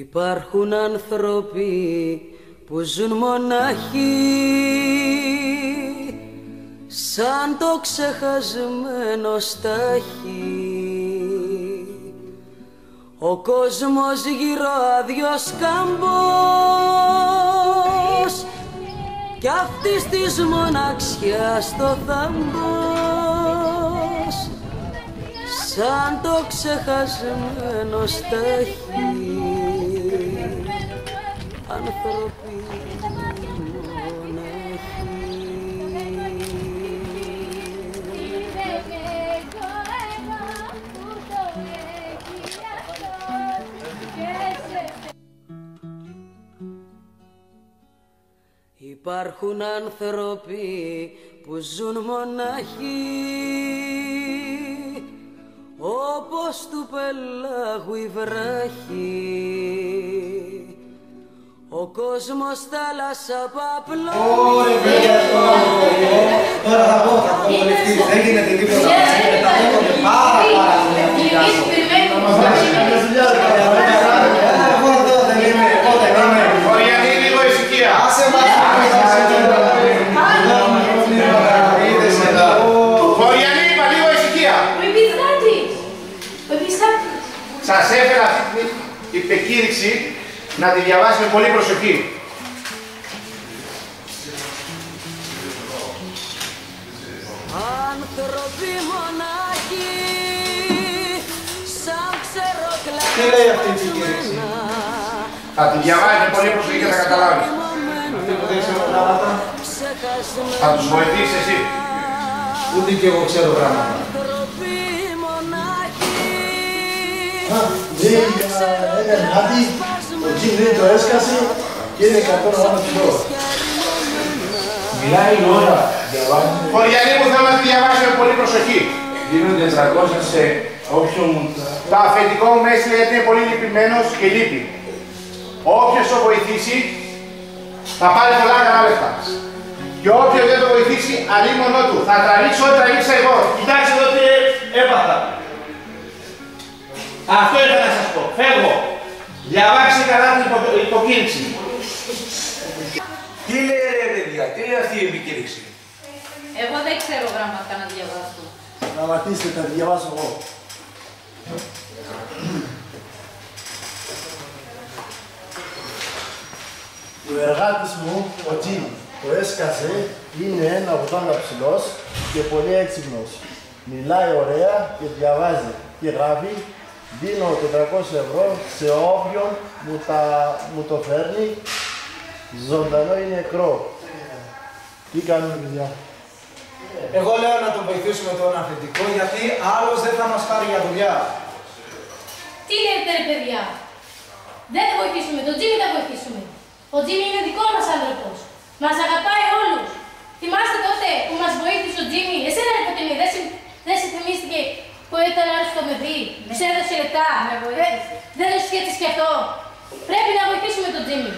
Υπάρχουν άνθρωποι που ζουν μονάχοι σαν το ξεχασμένο στάχι. Ο κόσμος γύρω άδειος κάμπος κι αυτής της μοναξιάς το θάμπος σαν το ξεχασμένο στάχι. Άνθρωποι υπάρχουν άνθρωποι που ζουν μονάχοι όπως του πελάγου η βράχη. Ο κόσμος θάλασσα παπλό. Ωρε παιδιά, τώρα θα πω λεφτή, δεν γίνεται τίποτα. Τα δέχονται πάρα πολύ. Θα μας δώσει κάποιες δουλειάς. Εγώ εδώ δεν είμαι, εγώ δεν είμαι. Χωριανή, λίγο ησυχία. Άσε μας. Χωριανή, είπα λίγο ησυχία. Σας έφερα αυτή την επικήρυξη να τη διαβάσει με πολύ προσοχή. Άνθρωποι μονάχοι σαν ξεροκλάδι. Τι λέει αυτή η επικήρυξη? Θα τη διαβάσει με πολύ προσοχή και θα καταλάβεις. Αυτή που δεν ξέρω γράμματα. Θα τους βοηθήσεις εσύ. Ούτε και εγώ ξέρω γράμματα. Λέει για ένα κάτι, ο Τζιμ το έσκασε και είναι 180 κιλό. Μιλάει η ώρα, διαβάζει. Χωριανή μου, θέλω να τη διαβάσει με πολύ προσοχή. Δίνονται 300 σε όποιον μου Το αφεντικό μου με έστειλε γιατί είναι πολύ λυπημένος και λείπει. Όποιος το βοηθήσει θα πάρει πολλά καλά λεφτά. Και όποιος δεν το βοηθήσει, αλίμονό του. Θα τραβήξω ό,τι τραβήξα εγώ. Κοιτάξτε εδώ τι έπαθα. Αυτό ήθελα να σας πω. Φεύγω. Διαβάξτε καλά την υποκήρυξη. Τι λέει ρε παιδιά, τι λέει αυτή η επικήρυξη? Εγώ δεν ξέρω γράμματα να διαβάσω. Γραμματίστε, θα τη διαβάσω εγώ. Ο εργάτης μου, ο Τζιμ, το έσκασε, είναι 1,80 ψηλός και πολύ έξυπνος. Μιλάει ωραία και διαβάζει και γράφει. Δίνω 400 ευρώ σε όποιον μου το φέρνει, ζωντανό ή νεκρό. Τι κάνουμε, παιδιά? Εγώ λέω να τον βοηθήσουμε τον αφεντικό, γιατί άλλος δεν θα μας πάρει για δουλειά. Τι λέτε ρε παιδιά? Δεν θα βοηθήσουμε, τον Τζίμι θα βοηθήσουμε. Ο Τζίμι είναι δικό μας άνθρωπος. Μας αγαπάει όλους. Θυμάστε τότε που μας βοήθησε ο Τζίμι? Εσένα ρε Ποτεινή, δεν σε θυμίστηκε που ήταν άρρωστο παιδί, σου έδωσε λεπτά. Δεν το σκέφτεσαι κι αυτό? Πρέπει να βοηθήσουμε τον Τζίμι.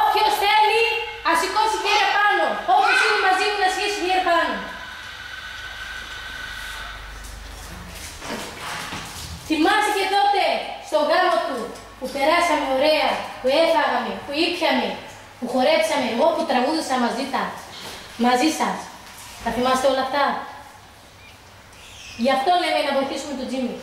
Όποιος θέλει, ας σηκώσει χέρια πάνω. Όποιος είναι μαζί μου να σχέσει χέρια πάνω. Θυμάσαι και τότε, στο γάμο του, που περάσαμε ωραία, που έφαγαμε, που ήπιαμε, που χορέψαμε, εγώ που τραγούδισα μαζί σας. Θα θυμάστε όλα αυτά? Γι' αυτό λέμε να βοηθήσουμε τον Τζίμι.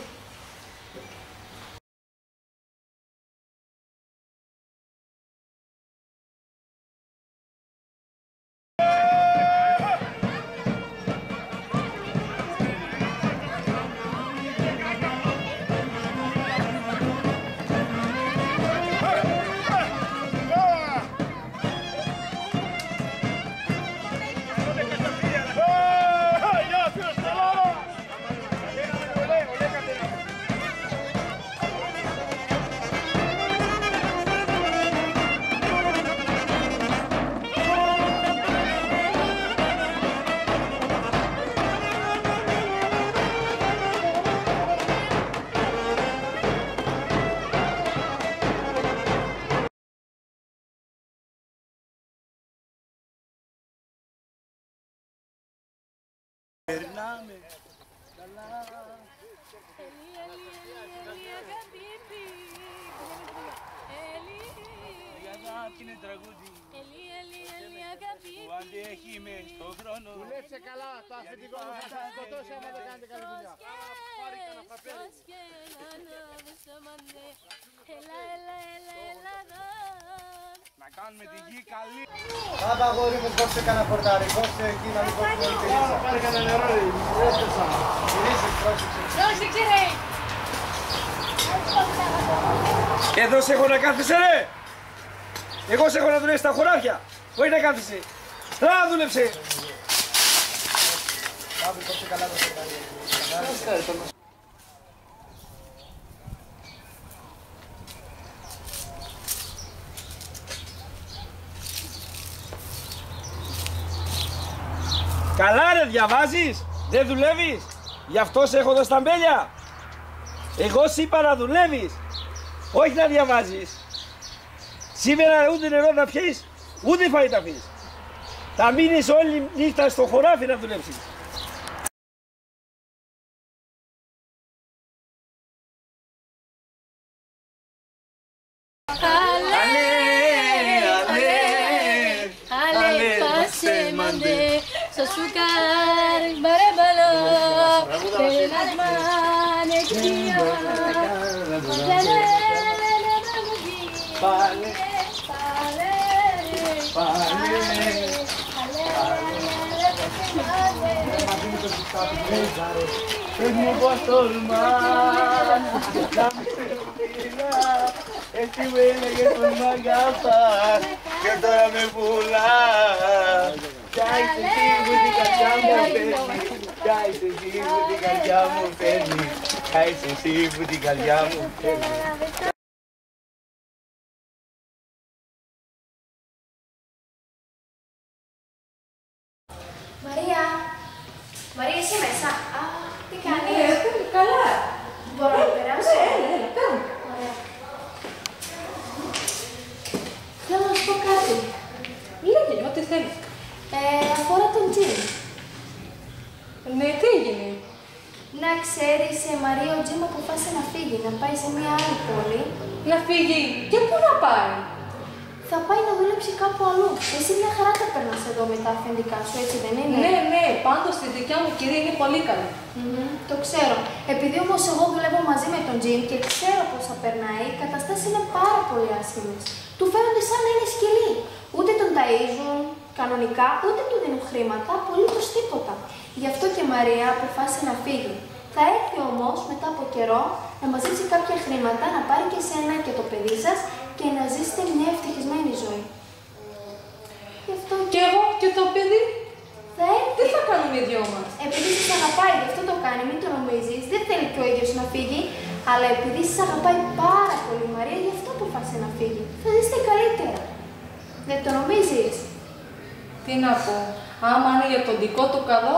Περνάμε καλά. Ελί, αγάπη. Που αντέχει μες στον χρόνο. Δουλέψε καλά το αφεντικό μου, θα σας σκοτώσει άμα δεν κάνετε καλή δουλειά. Να κάνουμε τη γη καλή. Πάμε αγόρι μου, κόψε κανένα πορτάρι, κόψε εκεί να μην κόψει όλη τη ρίζα. Πάρε κανένα νερό, ρε. Έφτασα. Γυρίζεις, πρόσεξε. Πρόσεξε ρε. Εδώ σε έχω να κάθεσαι ρε! Εγώ σε έχω να δουλεύεις τα χωράφια! Όχι να κάθεσαι! Να δούλεψε! Πάμε, κόψε καλά το πορτάρι. Καλά ρε, διαβάζεις! Δεν δουλεύεις! Γι' αυτό σε έχω δώσει τα μπέλια! Εγώ σου είπα να δουλεύεις! Όχι να διαβάζεις! Σήμερα ούτε νερό να πιείς, ούτε φαΐ τα πεις! Θα μείνεις όλη νύχτα στο χωράφι να δουλέψεις! Ale, pase, mande, sosukar, barabalo, penas manekia, Πες μου πως τολμάς να με πειράς, έτσι μου έλεγες πως μ' αγαπάς και τώρα με πουλάς. Κι άισε εσύ που την καρδιά μου φέρνεις, κι άισε εσύ που την καρδιά μου φέρνεις, κι άισε εσύ που την καρδιά μου φέρνεις. Μαρία, Μαρία είσαι μέσα. Α, τι κάνεις? καλά. Μπορώ να περάσω? Έλα, κάνω. Ωραία. Θέλω να σου πω κάτι. Λέγε, ό,τι θέλεις. Αφορά τον Τζιμ. Ναι, τι έγινε? Να ξέρεις, Μαρία, ο Τζιμ αποφάσισε να φύγει, να πάει σε μια άλλη πόλη. Να φύγει. Και πού να πάει? Θα πάει να δουλέψει κάπου αλλού. Εσύ μια χαρά τα περνάς εδώ με τα αφεντικά σου, έτσι δεν είναι? Ναι, πάντως η δικιά μου κυρία είναι πολύ καλή. Το ξέρω. Επειδή όμως εγώ δουλεύω μαζί με τον Τζιμ και ξέρω πώς θα περνάει, οι καταστάσεις είναι πάρα πολύ άσχημες. Του φαίνονται σαν να είναι σκυλί. Ούτε τον ταΐζουν κανονικά, ούτε του δίνουν χρήματα, απολύτως τίποτα. Γι' αυτό και η Μαρία αποφάσισε να φύγει. Θα έρθει όμως μετά από καιρό να μας ζήσει κάποια χρήματα, να πάρει και εσένα και το παιδί σας και να ζήσετε μια ευτυχισμένη ζωή. Γι' αυτό Και εγώ και το παιδί. θα έρθει. Τι θα κάνουμε οι δυο μας? Επειδή σας αγαπάει, γι' αυτό το κάνει, μην το νομίζεις. Δεν θέλει και ο ίδιος να φύγει, αλλά επειδή σας αγαπάει πάρα πολύ η Μαρία, γι' αυτό αποφάσισε να φύγει. Θα ζήσετε καλύτερα. Δεν το νομίζεις? Τι να πω. Άμα είναι για τον δικό του καλό,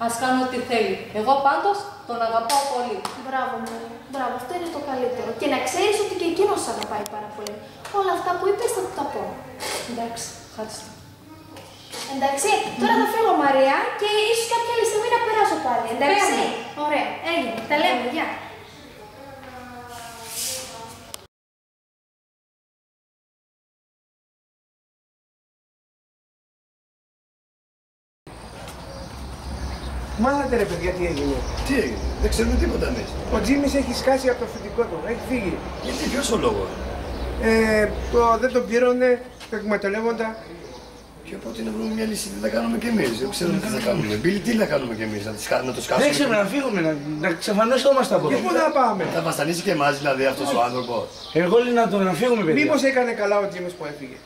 ας κάνω ό,τι θέλει. Εγώ πάντως τον αγαπάω πολύ. Μπράβο, Μαρία. Μπράβο, αυτό είναι το καλύτερο. Και να ξέρεις ότι και εκείνος σας αγαπάει πάρα πολύ. Όλα αυτά που είπες θα του τα πω. Εντάξει, ευχαριστώ. Εντάξει, τώρα θα φύγω, Μαρία, και ίσως κάποια άλλη στιγμή να περάσω πάλι. Εντάξει. Φέρνει. Ωραία, έγινε. Τα λέμε, γεια. Μάθατε ρε παιδιά τι έγινε. Τι έγινε, δεν ξέρουμε τίποτα εμείς. Ο Τζίμις έχει σκάσει από το αφεντικό του, έχει φύγει. Γιατί, ποιος ο λόγος? Δεν τον πλήρωνε, το εκμεταλλεύονταν. Και οπότε να βρούμε μια λύση, τι θα κάνουμε κι εμείς. Δεν ξέρουμε τι θα κάνουμε. Μπίλι, τι θα κάνουμε κι εμείς, να το σκάσουμε? Δεν ξέρουμε να φύγουμε, να ξαφανιστόμαστε από Και εδώ. πού θα πάμε? Θα βασανίσει και εμάς δηλαδή αυτός ο άνθρωπος. Εγώ λέω να φύγουμε, παιδιά. Μήπως έκανε καλά ο Τζίμις που έφυγε.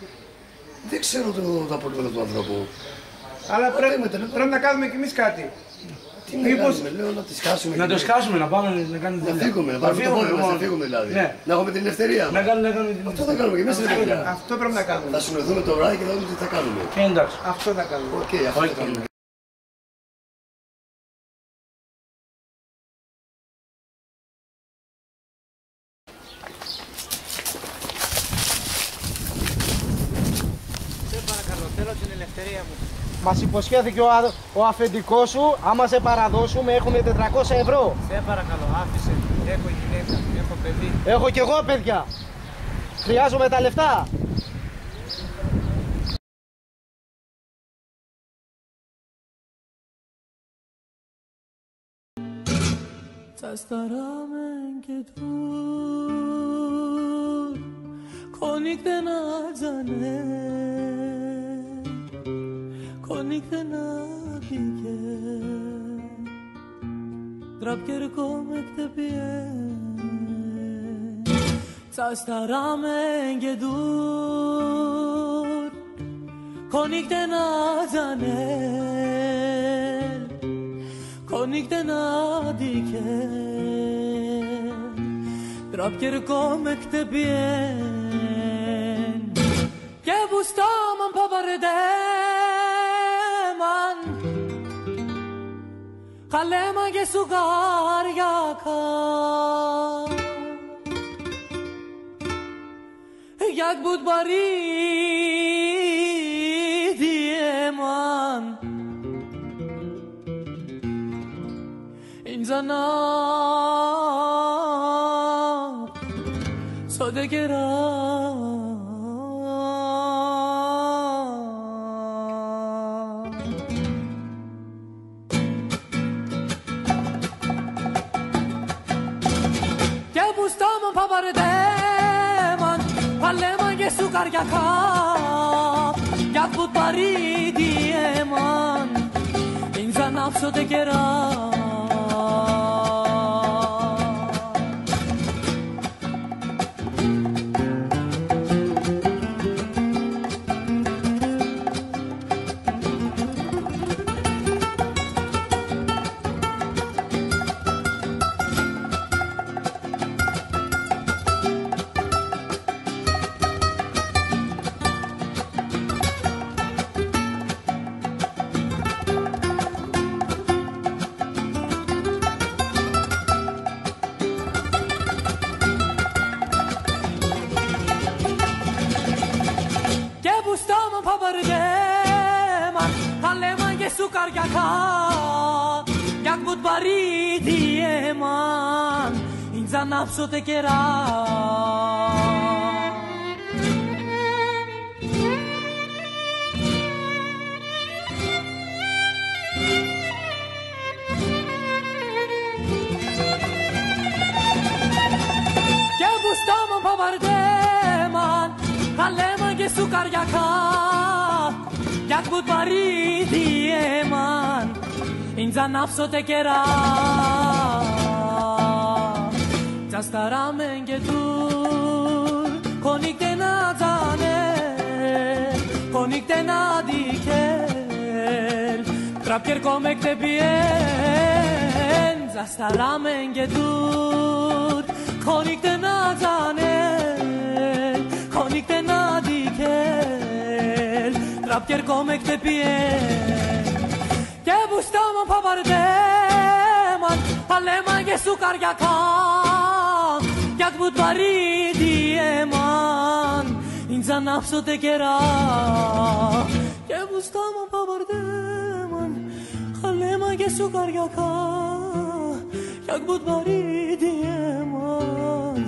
Δεν ξέρω τα προβλήματα του ανθρώπου. Αλλά πρέπει να κάνουμε κι εμείς κάτι. Τι να κάνουμε, λέω να τη σκάσουμε. Να το σκάσουμε, να πάμε να κάνουμε Να φύγουμε, να πάρουμε το πόδι μας, να φύγουμε δηλαδή. Ναι. Να έχουμε την ελευθερία. Να κάνουμε την... Αυτό θα κάνουμε και εμείς ρε παιδιά. Αυτό πρέπει να κάνουμε. Θα συνοηθούμε το βράδυ και θα δούμε τι θα κάνουμε. Εντάξει. Αυτό θα κάνουμε. Οκ, αυτό θα κάνουμε. Σε παρακαλώ, θέλω την ελευθερία μου. Μας υποσχέθηκε ο αφεντικός σου, άμα σε παραδώσουμε έχουμε 400 ευρώ. Σε παρακαλώ, άφησε. Έχω γυναίκα, έχω παιδί. Έχω κι εγώ παιδιά. Χρειάζομαι τα λεφτά. Τσασταράμεν και τουρ Κονίκτε να τζανέ Κονίκτε να δίκε Τραπκερκό με κτεπιέ Τσασταράμεν και τουρ Κονίκτε να τζανέ Κονίκτε να δίκε Τραπκερκό με κτεπιέν Και μπουστάμαν παπαρδέμαν Χαλέμαν και σουγάριακα Jak bud baridieman İnzana Sodekera Και μπουστάμαν παπαρδέμαν Παλέμαν και σουκαριακά Jak bud baridieman İnzana Sodekera Σουκαριακά, jak bud baridieman, ինձ անապսոտ է կերա Και μπουστάμαν παπαρδέμαν, χαλέμαν και σουκαριακά Jak bud baridieman ինձ անապսոտ է կերա Τσασταράμεν και τουρ Κονίκτε να τζανέλ Κονίκτε να δίκελ Τραπκερκό με κτεπιέν Τσασταράμεν και τουρ Κονίκτε να τζανέλ Κονίκτε να δίκελ Τραπκερκό με κτεπιέν Και μπουστάμαν παπαρδέμαν Παλέμαν και σουκαριακά Jak bud baridieman ինձ անապսոտ է կերա Και μπουστάμαν παπαρδέμαν Παλέμαν και σουκαριακά Jak bud baridieman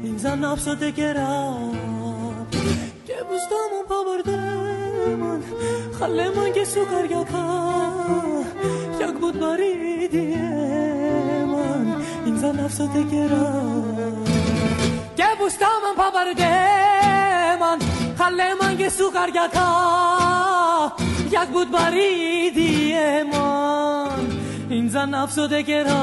ինձ անապսոտ է կերա Και μπουστάμαν παπαρδέμαν Παλέμαν και σουκαριακά Jak bud baridieman ինձ անապսոտ է կերա Και μπουστάμαν παπαρδέμαν Χαλέμαν και σουκαριακά Jak bud baridieman ինձ անապսոտ է կերա